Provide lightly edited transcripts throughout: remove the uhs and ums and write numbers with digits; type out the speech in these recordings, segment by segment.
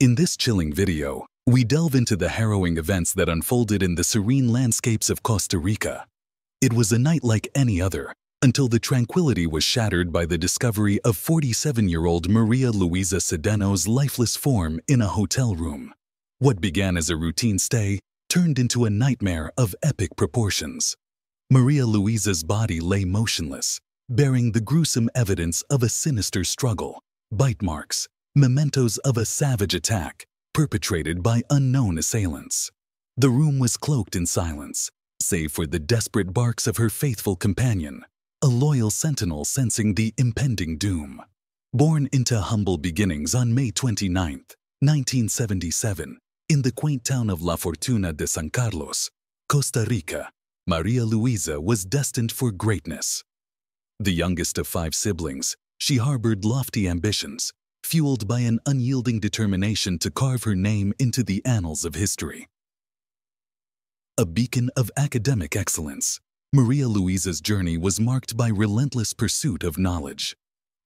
In this chilling video, we delve into the harrowing events that unfolded in the serene landscapes of Costa Rica. It was a night like any other, until the tranquility was shattered by the discovery of 47-year-old Maria Luisa Cedeño's lifeless form in a hotel room. What began as a routine stay turned into a nightmare of epic proportions. Maria Luisa's body lay motionless, bearing the gruesome evidence of a sinister struggle, bite marks, mementos of a savage attack perpetrated by unknown assailants. The room was cloaked in silence, save for the desperate barks of her faithful companion, a loyal sentinel sensing the impending doom. Born into humble beginnings on May 29, 1977, in the quaint town of La Fortuna de San Carlos, Costa Rica, Maria Luisa was destined for greatness. The youngest of 5 siblings, she harbored lofty ambitions, fueled by an unyielding determination to carve her name into the annals of history. A beacon of academic excellence, Maria Luisa's journey was marked by relentless pursuit of knowledge.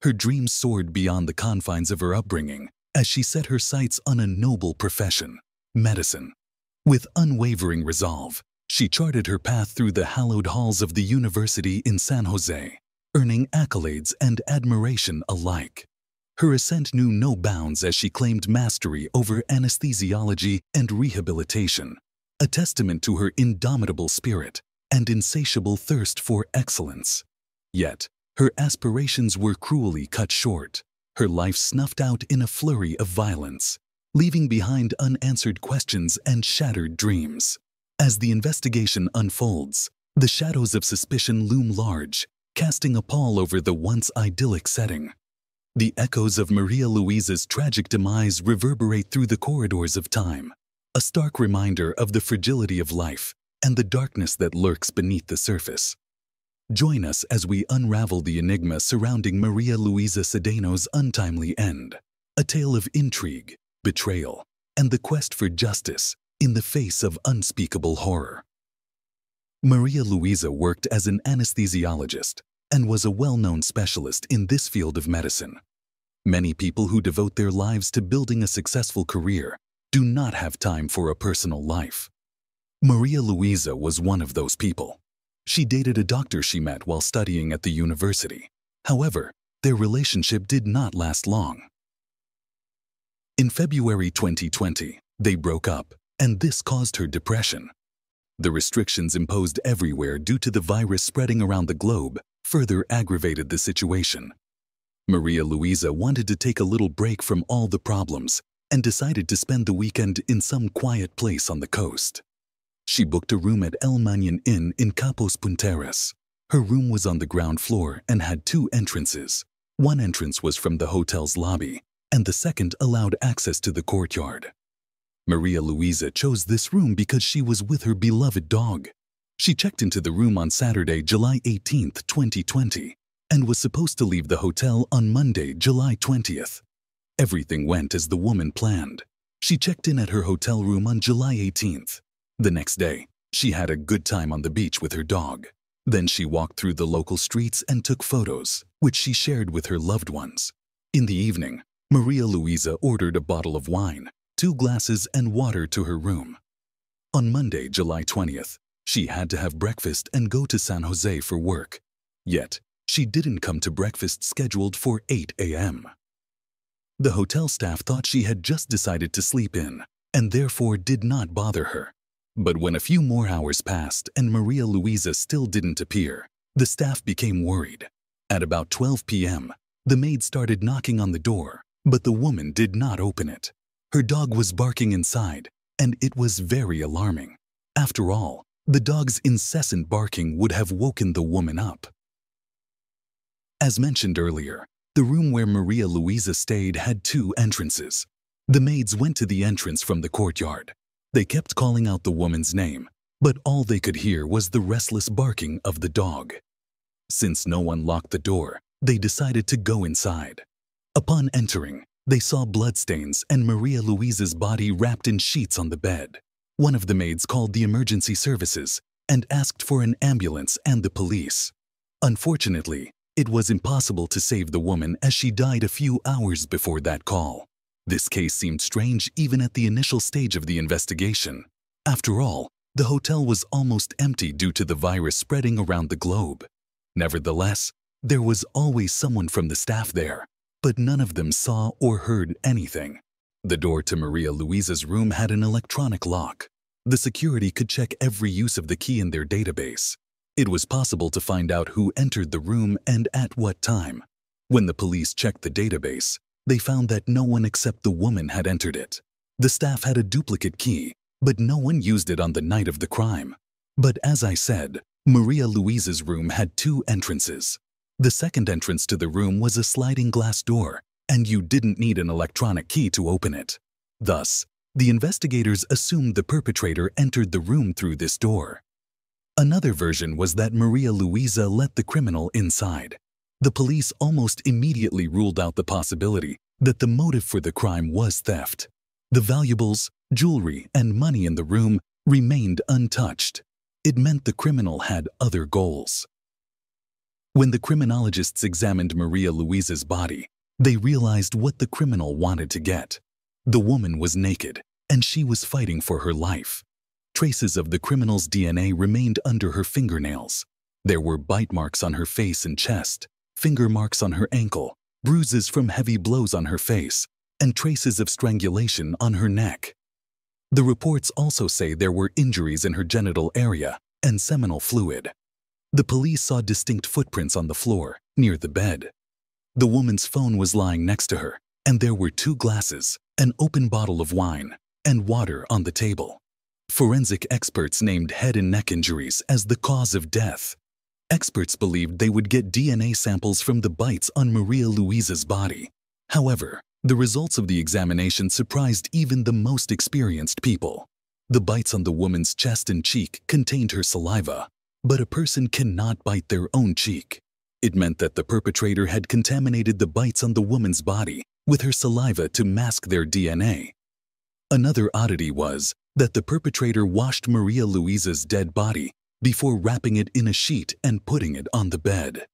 Her dreams soared beyond the confines of her upbringing as she set her sights on a noble profession, medicine. With unwavering resolve, she charted her path through the hallowed halls of the university in San Jose, earning accolades and admiration alike. Her ascent knew no bounds as she claimed mastery over anesthesiology and rehabilitation, a testament to her indomitable spirit and insatiable thirst for excellence. Yet, her aspirations were cruelly cut short, her life snuffed out in a flurry of violence, leaving behind unanswered questions and shattered dreams. As the investigation unfolds, the shadows of suspicion loom large, casting a pall over the once idyllic setting. The echoes of Maria Luisa's tragic demise reverberate through the corridors of time, a stark reminder of the fragility of life and the darkness that lurks beneath the surface. Join us as we unravel the enigma surrounding Maria Luisa Cedeño's untimely end, a tale of intrigue, betrayal, and the quest for justice in the face of unspeakable horror. Maria Luisa worked as an anesthesiologist and was a well-known specialist in this field of medicine. Many people who devote their lives to building a successful career do not have time for a personal life. Maria Luisa was one of those people. She dated a doctor she met while studying at the university. However, their relationship did not last long. In February 2020, they broke up, and this caused her depression. The restrictions imposed everywhere due to the virus spreading around the globe further aggravated the situation. Maria Luisa wanted to take a little break from all the problems and decided to spend the weekend in some quiet place on the coast. She booked a room at El Mañan Inn in Capos Punteras. Her room was on the ground floor and had 2 entrances. One entrance was from the hotel's lobby, and the second allowed access to the courtyard. Maria Luisa chose this room because she was with her beloved dog. She checked into the room on Saturday, July 18, 2020, and was supposed to leave the hotel on Monday, July 20th. Everything went as the woman planned. She checked in at her hotel room on July 18th. The next day, she had a good time on the beach with her dog. Then she walked through the local streets and took photos, which she shared with her loved ones. In the evening, Maria Luisa ordered a bottle of wine, 2 glasses, and water to her room. On Monday, July 20th, she had to have breakfast and go to San Jose for work. Yet, she didn't come to breakfast scheduled for 8 a.m. The hotel staff thought she had just decided to sleep in and therefore did not bother her. But when a few more hours passed and Maria Luisa still didn't appear, the staff became worried. At about 12 p.m., the maid started knocking on the door, but the woman did not open it. Her dog was barking inside, and it was very alarming. After all, the dog's incessant barking would have woken the woman up. As mentioned earlier, the room where Maria Luisa stayed had 2 entrances. The maids went to the entrance from the courtyard. They kept calling out the woman's name, but all they could hear was the restless barking of the dog. Since no one locked the door, they decided to go inside. Upon entering, they saw bloodstains and Maria Luisa's body wrapped in sheets on the bed. One of the maids called the emergency services and asked for an ambulance and the police. Unfortunately, it was impossible to save the woman as she died a few hours before that call. This case seemed strange even at the initial stage of the investigation. After all, the hotel was almost empty due to the virus spreading around the globe. Nevertheless, there was always someone from the staff there, but none of them saw or heard anything. The door to Maria Luisa's room had an electronic lock. The security could check every use of the key in their database. It was possible to find out who entered the room and at what time. When the police checked the database, they found that no one except the woman had entered it. The staff had a duplicate key, but no one used it on the night of the crime. But as I said, Maria Luisa's room had two entrances. The second entrance to the room was a sliding glass door, and you didn't need an electronic key to open it. Thus, the investigators assumed the perpetrator entered the room through this door. Another version was that Maria Luisa let the criminal inside. The police almost immediately ruled out the possibility that the motive for the crime was theft. The valuables, jewelry, and money in the room remained untouched. It meant the criminal had other goals. When the criminologists examined Maria Luisa's body, they realized what the criminal wanted to get. The woman was naked, and she was fighting for her life. Traces of the criminal's DNA remained under her fingernails. There were bite marks on her face and chest, finger marks on her ankle, bruises from heavy blows on her face, and traces of strangulation on her neck. The reports also say there were injuries in her genital area and seminal fluid. The police saw distinct footprints on the floor, near the bed. The woman's phone was lying next to her, and there were 2 glasses, an open bottle of wine, and water on the table. Forensic experts named head and neck injuries as the cause of death. Experts believed they would get DNA samples from the bites on Maria Luisa's body. However, the results of the examination surprised even the most experienced people. The bites on the woman's chest and cheek contained her saliva, but a person cannot bite their own cheek. It meant that the perpetrator had contaminated the bites on the woman's body with her saliva to mask their DNA. Another oddity was that the perpetrator washed Maria Luisa's dead body before wrapping it in a sheet and putting it on the bed.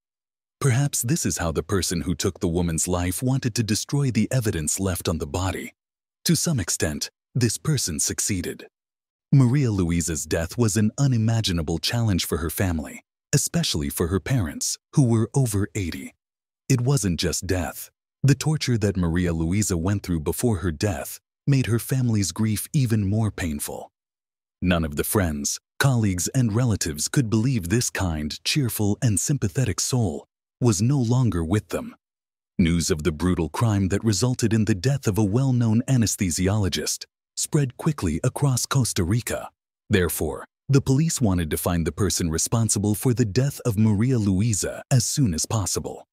Perhaps this is how the person who took the woman's life wanted to destroy the evidence left on the body. To some extent, this person succeeded. Maria Luisa's death was an unimaginable challenge for her family, especially for her parents, who were over 80. It wasn't just death. The torture that Maria Luisa went through before her death made her family's grief even more painful. None of the friends, colleagues, and relatives could believe this kind, cheerful, and sympathetic soul was no longer with them. News of the brutal crime that resulted in the death of a well-known anesthesiologist spread quickly across Costa Rica. Therefore, the police wanted to find the person responsible for the death of Maria Luisa as soon as possible.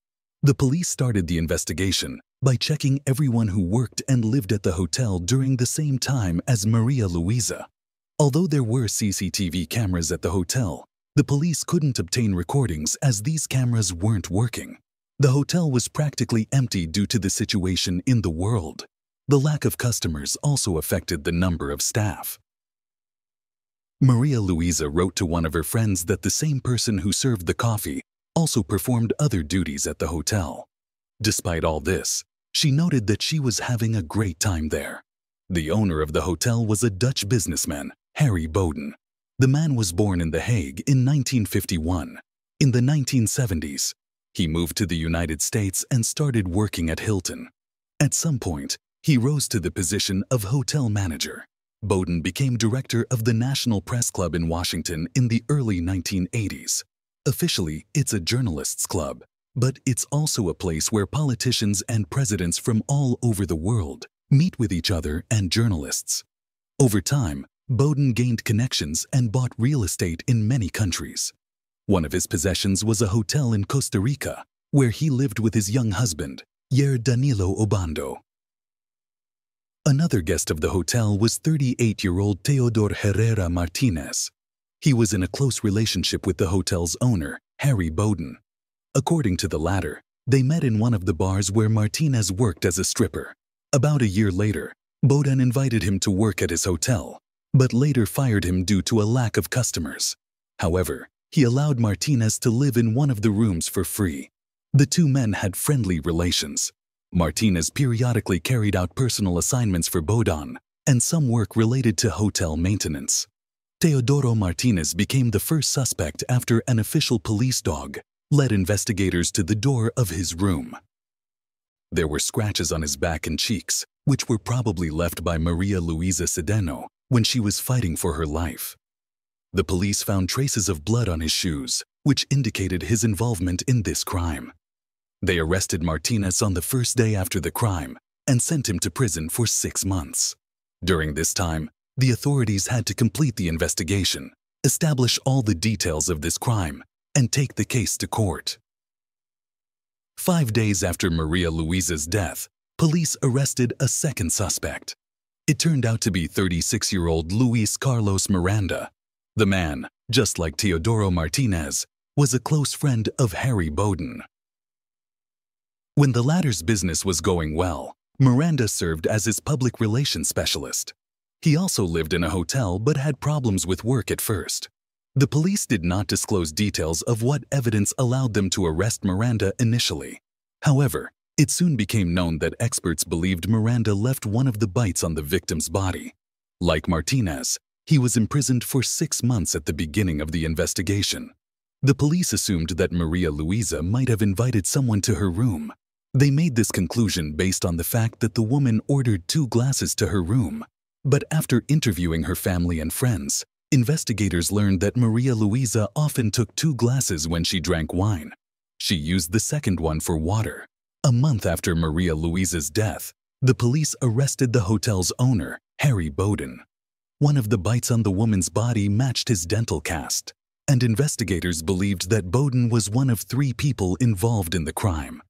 The police started the investigation by checking everyone who worked and lived at the hotel during the same time as Maria Luisa. Although there were CCTV cameras at the hotel, the police couldn't obtain recordings as these cameras weren't working. The hotel was practically empty due to the situation in the world. The lack of customers also affected the number of staff. Maria Luisa wrote to one of her friends that the same person who served the coffee also performed other duties at the hotel. Despite all this, she noted that she was having a great time there. The owner of the hotel was a Dutch businessman, Harry Bowden. The man was born in The Hague in 1951. In the 1970s, he moved to the United States and started working at Hilton. At some point, he rose to the position of hotel manager. Bowden became director of the National Press Club in Washington in the early 1980s. Officially, it's a journalists' club, but it's also a place where politicians and presidents from all over the world meet with each other and journalists. Over time, Bowden gained connections and bought real estate in many countries. One of his possessions was a hotel in Costa Rica, where he lived with his young husband, Yer Danilo Obando. Another guest of the hotel was 38-year-old Teodor Herrera Martinez. He was in a close relationship with the hotel's owner, Harry Bowden. According to the latter, they met in one of the bars where Martinez worked as a stripper. About a year later, Bowden invited him to work at his hotel, but later fired him due to a lack of customers. However, he allowed Martinez to live in one of the rooms for free. The two men had friendly relations. Martinez periodically carried out personal assignments for Bodon and some work related to hotel maintenance. Teodoro Martinez became the first suspect after an official police dog led investigators to the door of his room. There were scratches on his back and cheeks, which were probably left by Maria Luisa Cedeño when she was fighting for her life. The police found traces of blood on his shoes, which indicated his involvement in this crime. They arrested Martinez on the first day after the crime and sent him to prison for 6 months. During this time, the authorities had to complete the investigation, establish all the details of this crime, and take the case to court. 5 days after Maria Luisa's death, police arrested a second suspect. It turned out to be 36-year-old Luis Carlos Miranda. The man, just like Teodoro Martinez, was a close friend of Harry Bodon. When the latter's business was going well, Miranda served as his public relations specialist. He also lived in a hotel but had problems with work at first. The police did not disclose details of what evidence allowed them to arrest Miranda initially. However, it soon became known that experts believed Miranda left one of the bites on the victim's body. Like Martinez, he was imprisoned for 6 months at the beginning of the investigation. The police assumed that Maria Luisa might have invited someone to her room. They made this conclusion based on the fact that the woman ordered 2 glasses to her room. But after interviewing her family and friends, investigators learned that Maria Luisa often took 2 glasses when she drank wine. She used the second one for water. A month after Maria Luisa's death, the police arrested the hotel's owner, Harry Bodon. One of the bites on the woman's body matched his dental cast, and investigators believed that Bodon was one of 3 people involved in the crime.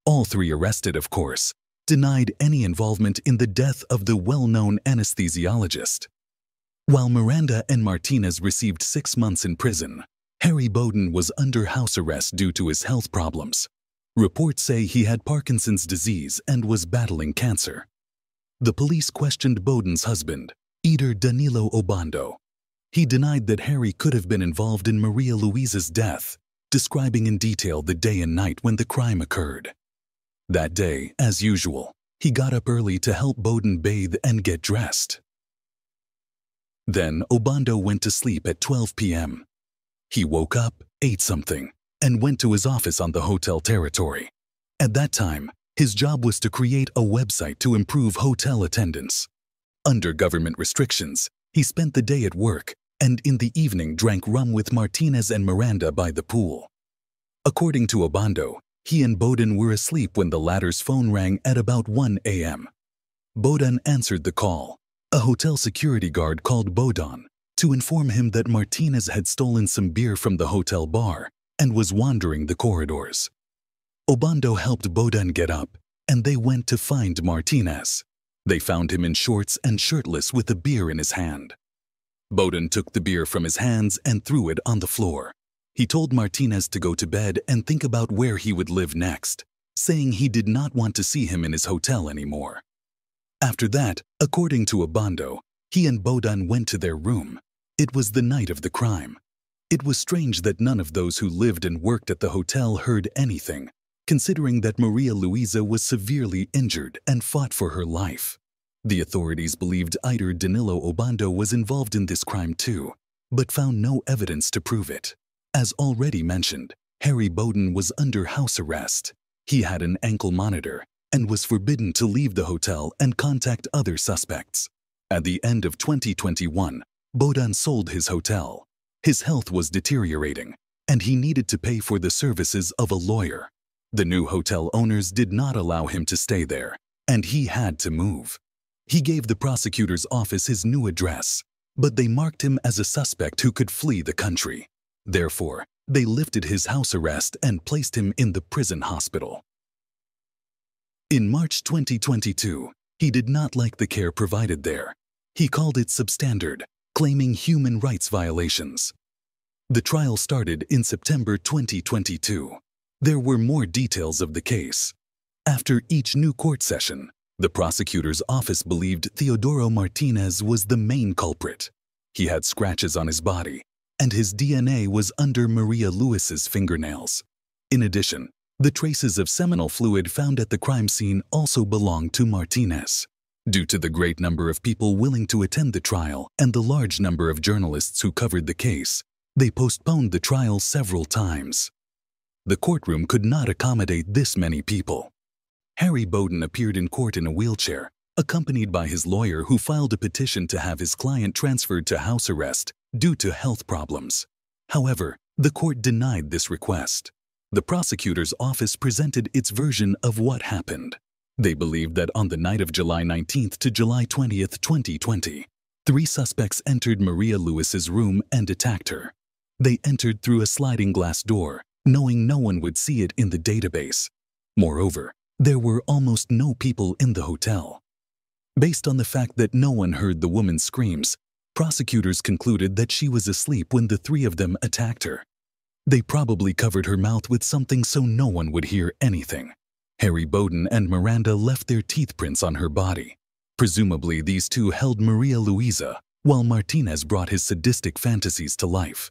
All 3 arrested, of course, denied any involvement in the death of the well-known anesthesiologist. While Miranda and Martinez received 6 months in prison, Harry Bodon was under house arrest due to his health problems. Reports say he had Parkinson's disease and was battling cancer. The police questioned Bodon's husband, Eater Danilo Obando. He denied that Harry could have been involved in Maria Luisa's death, describing in detail the day and night when the crime occurred. That day, as usual, he got up early to help Bodon bathe and get dressed. Then Obando went to sleep at 12 p.m. He woke up, ate something, and went to his office on the hotel territory. At that time, his job was to create a website to improve hotel attendance. Under government restrictions, he spent the day at work and in the evening drank rum with Martinez and Miranda by the pool. According to Obando, he and Bodon were asleep when the latter's phone rang at about 1 a.m. Bodon answered the call. A hotel security guard called Bodon to inform him that Martinez had stolen some beer from the hotel bar and was wandering the corridors. Obando helped Bodon get up, and they went to find Martinez. They found him in shorts and shirtless with a beer in his hand. Bodon took the beer from his hands and threw it on the floor. He told Martinez to go to bed and think about where he would live next, saying he did not want to see him in his hotel anymore. After that, according to Obando, he and Bodon went to their room. It was the night of the crime. It was strange that none of those who lived and worked at the hotel heard anything, considering that Maria Luisa was severely injured and fought for her life. The authorities believed Eater Danilo Obando was involved in this crime too, but found no evidence to prove it. As already mentioned, Harry Bodon was under house arrest. He had an ankle monitor and was forbidden to leave the hotel and contact other suspects. At the end of 2021, Bodon sold his hotel. His health was deteriorating, and he needed to pay for the services of a lawyer. The new hotel owners did not allow him to stay there, and he had to move. He gave the prosecutor's office his new address, but they marked him as a suspect who could flee the country. Therefore, they lifted his house arrest and placed him in the prison hospital. In March 2022, he did not like the care provided there. He called it substandard, claiming human rights violations. The trial started in September 2022. There were more details of the case. After each new court session, the prosecutor's office believed Teodoro Martinez was the main culprit. He had scratches on his body, and his DNA was under Maria Luisa's fingernails. In addition, The traces of seminal fluid found at the crime scene also belonged to Martinez. Due to the great number of people willing to attend the trial and the large number of journalists who covered the case, they postponed the trial several times. The courtroom could not accommodate this many people. Harry Bowden appeared in court in a wheelchair, accompanied by his lawyer who filed a petition to have his client transferred to house arrest due to health problems. However, the court denied this request. The prosecutor's office presented its version of what happened. They believed that on the night of July 19th to July 20th, 2020, 3 suspects entered Maria Luisa's room and attacked her. They entered through a sliding glass door, knowing no one would see it in the database. Moreover, there were almost no people in the hotel. Based on the fact that no one heard the woman's screams, prosecutors concluded that she was asleep when the 3 of them attacked her. They probably covered her mouth with something so no one would hear anything. Harry Bowden and Miranda left their teeth prints on her body. Presumably, these 2 held Maria Luisa, while Martinez brought his sadistic fantasies to life.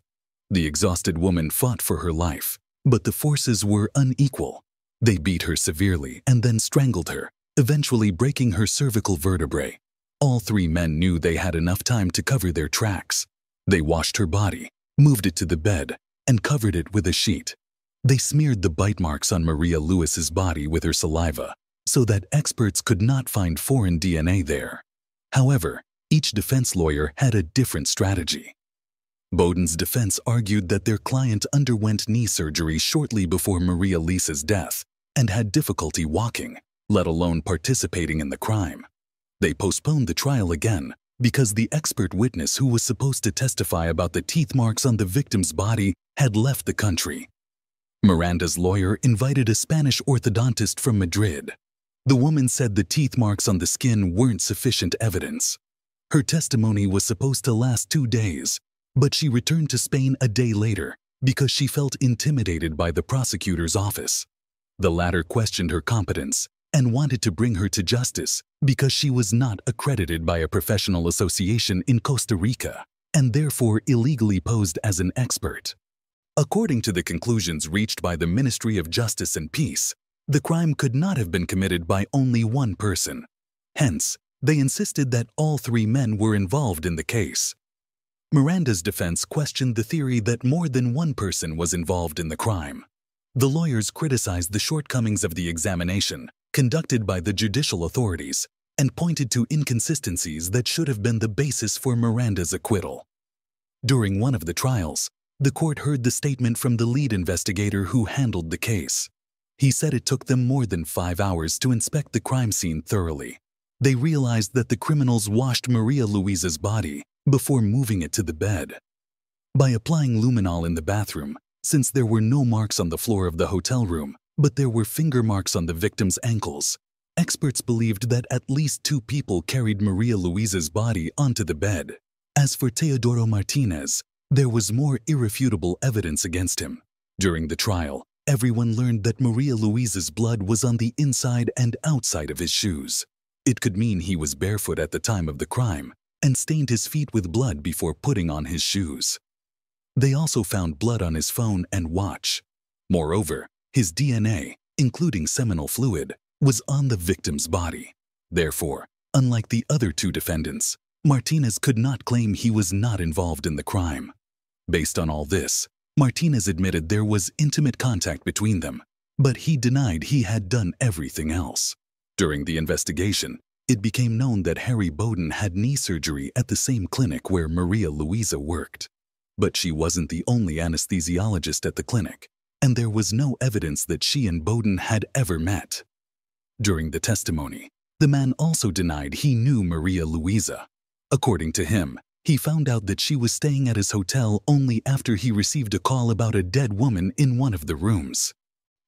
The exhausted woman fought for her life, but the forces were unequal. They beat her severely and then strangled her, eventually breaking her cervical vertebrae. All 3 men knew they had enough time to cover their tracks. They washed her body, moved it to the bed, and covered it with a sheet. They smeared the bite marks on Maria Luisa's body with her saliva, so that experts could not find foreign DNA there. However, each defense lawyer had a different strategy. Bowden's defense argued that their client underwent knee surgery shortly before Maria Luisa's death and had difficulty walking, let alone participating in the crime. They postponed the trial again because the expert witness who was supposed to testify about the teeth marks on the victim's body had left the country. Miranda's lawyer invited a Spanish orthodontist from Madrid. The woman said the teeth marks on the skin weren't sufficient evidence. Her testimony was supposed to last 2 days, but she returned to Spain a day later because she felt intimidated by the prosecutor's office. The latter questioned her competence and wanted to bring her to justice because she was not accredited by a professional association in Costa Rica and therefore illegally posed as an expert. According to the conclusions reached by the Ministry of Justice and Peace, the crime could not have been committed by only one person. Hence, they insisted that all 3 men were involved in the case. Miranda's defense questioned the theory that more than one person was involved in the crime. The lawyers criticized the shortcomings of the examination conducted by the judicial authorities and pointed to inconsistencies that should have been the basis for Miranda's acquittal. During one of the trials, the court heard the statement from the lead investigator who handled the case. He said it took them more than 5 hours to inspect the crime scene thoroughly. They realized that the criminals washed Maria Luisa's body before moving it to the bed. By applying luminol in the bathroom, since there were no marks on the floor of the hotel room, but there were finger marks on the victim's ankles, experts believed that at least 2 people carried Maria Luisa's body onto the bed. As for Teodoro Martinez, there was more irrefutable evidence against him. During the trial, everyone learned that Maria Luisa's blood was on the inside and outside of his shoes. It could mean he was barefoot at the time of the crime and stained his feet with blood before putting on his shoes. They also found blood on his phone and watch. Moreover, his DNA, including seminal fluid, was on the victim's body. Therefore, unlike the other 2 defendants, Martinez could not claim he was not involved in the crime. Based on all this, Martinez admitted there was intimate contact between them, but he denied he had done everything else. During the investigation, it became known that Harry Bowden had knee surgery at the same clinic where Maria Luisa worked. But she wasn't the only anesthesiologist at the clinic, and there was no evidence that she and Bowden had ever met. During the testimony, the man also denied he knew Maria Luisa. According to him, he found out that she was staying at his hotel only after he received a call about a dead woman in one of the rooms.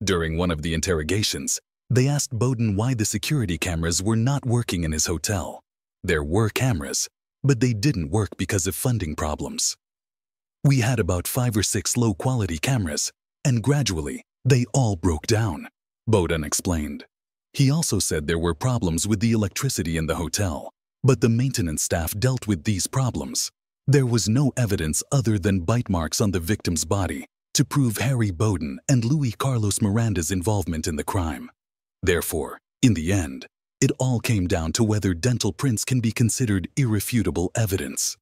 During one of the interrogations, they asked Bowden why the security cameras were not working in his hotel. There were cameras, but they didn't work because of funding problems. We had about 5 or 6 low-quality cameras, and gradually, they all broke down, Bowden explained. He also said there were problems with the electricity in the hotel, but the maintenance staff dealt with these problems. There was no evidence other than bite marks on the victim's body, to prove Harry Bowden and Luis Carlos Miranda's involvement in the crime. Therefore, in the end, it all came down to whether dental prints can be considered irrefutable evidence.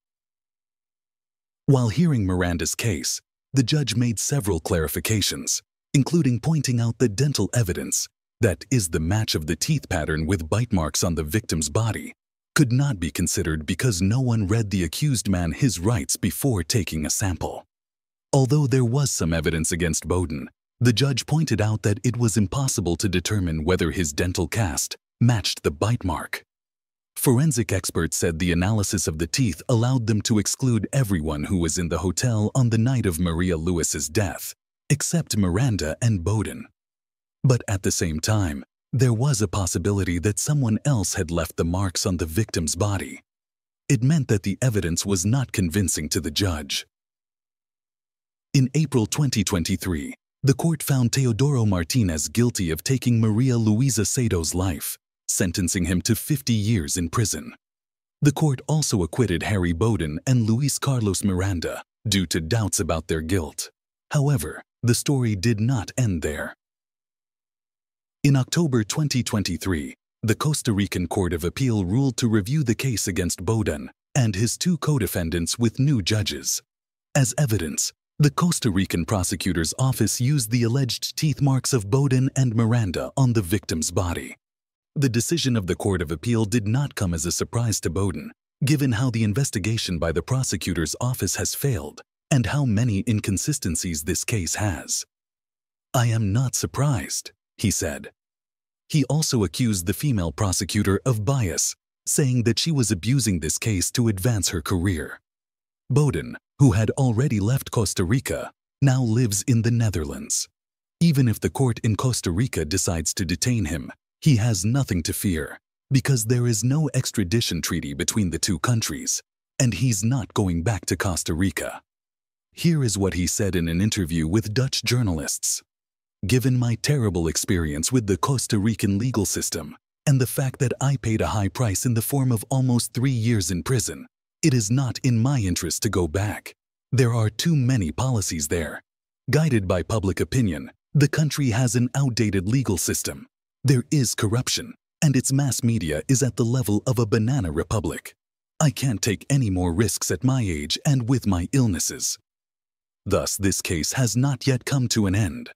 While hearing Miranda's case, the judge made several clarifications, including pointing out that dental evidence, that is the match of the teeth pattern with bite marks on the victim's body, could not be considered because no one read the accused man his rights before taking a sample. Although there was some evidence against Bowden, the judge pointed out that it was impossible to determine whether his dental cast matched the bite mark. Forensic experts said the analysis of the teeth allowed them to exclude everyone who was in the hotel on the night of Maria Luisa's death, except Miranda and Bowden. But at the same time, there was a possibility that someone else had left the marks on the victim's body. It meant that the evidence was not convincing to the judge. In April 2023, the court found Teodoro Martinez guilty of taking Maria Luisa Cedeño's life, sentencing him to 50 years in prison. The court also acquitted Harry Bowden and Luis Carlos Miranda due to doubts about their guilt. However, the story did not end there. In October 2023, the Costa Rican Court of Appeal ruled to review the case against Bowden and his two co-defendants with new judges. As evidence, the Costa Rican prosecutor's office used the alleged teeth marks of Bowden and Miranda on the victim's body. The decision of the Court of Appeal did not come as a surprise to Bowden, given how the investigation by the prosecutor's office has failed and how many inconsistencies this case has. "I am not surprised," he said. He also accused the female prosecutor of bias, saying that she was abusing this case to advance her career. Bowden, who had already left Costa Rica, now lives in the Netherlands. Even if the court in Costa Rica decides to detain him, he has nothing to fear, because there is no extradition treaty between the two countries, and he's not going back to Costa Rica. Here is what he said in an interview with Dutch journalists. "Given my terrible experience with the Costa Rican legal system, and the fact that I paid a high price in the form of almost 3 years in prison, it is not in my interest to go back. There are too many policies there. Guided by public opinion, the country has an outdated legal system. There is corruption, and its mass media is at the level of a banana republic. I can't take any more risks at my age and with my illnesses." Thus, this case has not yet come to an end.